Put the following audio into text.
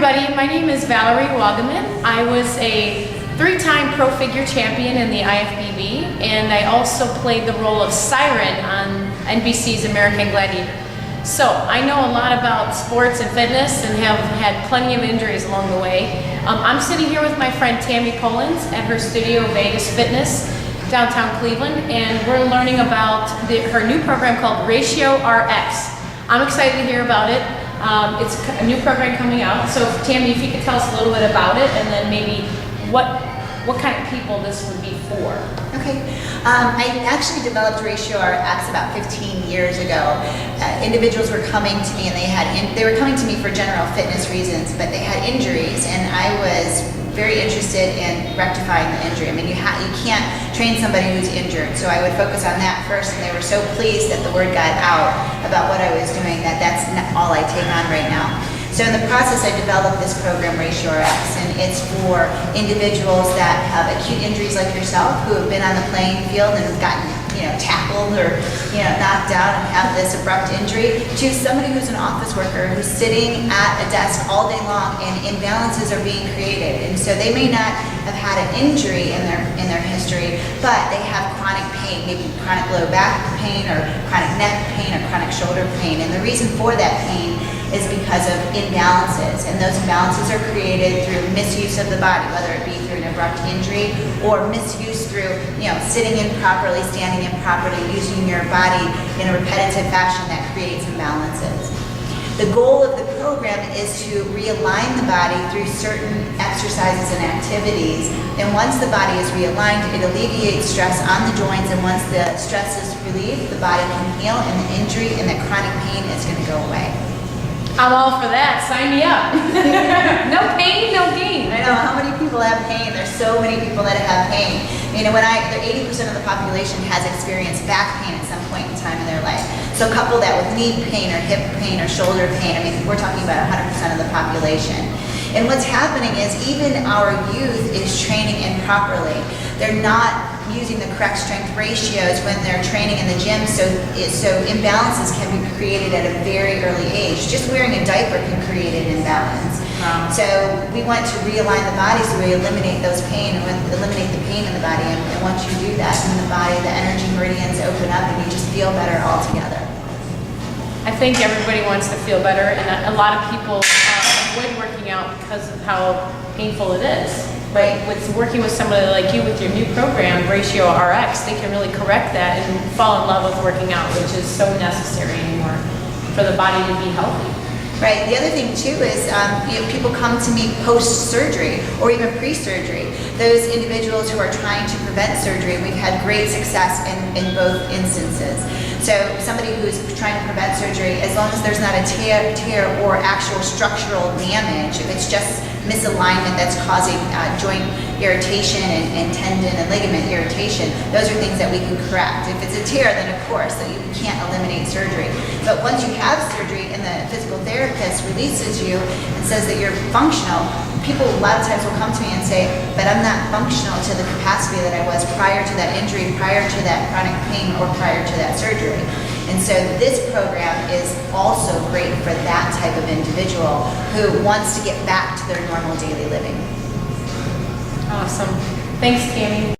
everybody, my name is Valerie Wagaman. I was a 3-time pro figure champion in the IFBB, and I also played the role of Siren on NBC's American Gladiator. So I know a lot about sports and fitness and have had plenty of injuries along the way. I'm sitting here with my friend Tammy Polenz at her studio, Vegas Fitness, downtown Cleveland, and we're learning about her new program called RatioRx. I'm excited to hear about it. It's a new program coming out. So Tammy, if you could tell us a little bit about it, and then maybe what kind of people this would be for. Okay. I actually developed RatioRx about 15 years ago. Individuals were coming to me and they were coming to me for general fitness reasons, but they had injuries, and I was very interested in rectifying the injury. I mean, you can't train somebody who's injured, so I would focus on that first, and they were so pleased that the word got out about what I was doing that that's not all I take on right now. So in the process, I developed this program, RatioRx, and it's for individuals that have acute injuries like yourself, who have been on the playing field and have gotten, tackled or, knocked out and have this abrupt injury, to somebody who's an office worker who's sitting at a desk all day long and imbalances are being created. And so they may not have had an injury in their history, but they have chronic pain, maybe chronic low back pain or chronic neck pain or chronic shoulder pain. And the reason for that pain is because of imbalances, and those imbalances are created through misuse of the body, whether it be through an abrupt injury or misuse through, sitting improperly, standing improperly, using your body in a repetitive fashion that creates imbalances. The goal of the program is to realign the body through certain exercises and activities, and once the body is realigned, it alleviates stress on the joints, and once the stress is relieved, the body can heal, and the injury and the chronic pain is going to go away. I'm all for that. Sign me up. No pain, no gain. I know. How many people have pain? There's so many people that have pain. 80% of the population has experienced back pain at some point in time in their life. So couple that with knee pain or hip pain or shoulder pain. We're talking about 100% of the population. And what's happening is even our youth is training improperly. They're not using the correct strength ratios when they're training in the gym, so imbalances can be created at a very early age. Just wearing a diaper can create an imbalance. Wow. So we want to realign the body so we eliminate those pain and eliminate the pain in the body. And once you do that, in the body, the energy meridians open up and you just feel better altogether. I think everybody wants to feel better, and a lot of people avoid working out because of how painful it is. Right. With working with somebody like you with your new program, RatioRx, they can really correct that and fall in love with working out, which is so necessary anymore for the body to be healthy. Right. The other thing too is people come to me post-surgery or even pre-surgery. Those individuals who are trying to prevent surgery, we've had great success in both instances. So somebody who's trying to prevent surgery, as long as there's not a tear or actual structural damage, if it's just misalignment that's causing joint irritation and tendon and ligament irritation, those are things that we can correct. If it's a tear, then of course that you can't eliminate surgery. But once you have surgery and the physical therapist releases you and says that you're functional, people a lot of times will come to me and say, but I'm not functional to the capacity that I was prior to that injury, prior to that chronic pain, or prior to that surgery. And so this program is also great for that type of individual who wants to get back to their normal daily living. Awesome. Thanks, Tammy.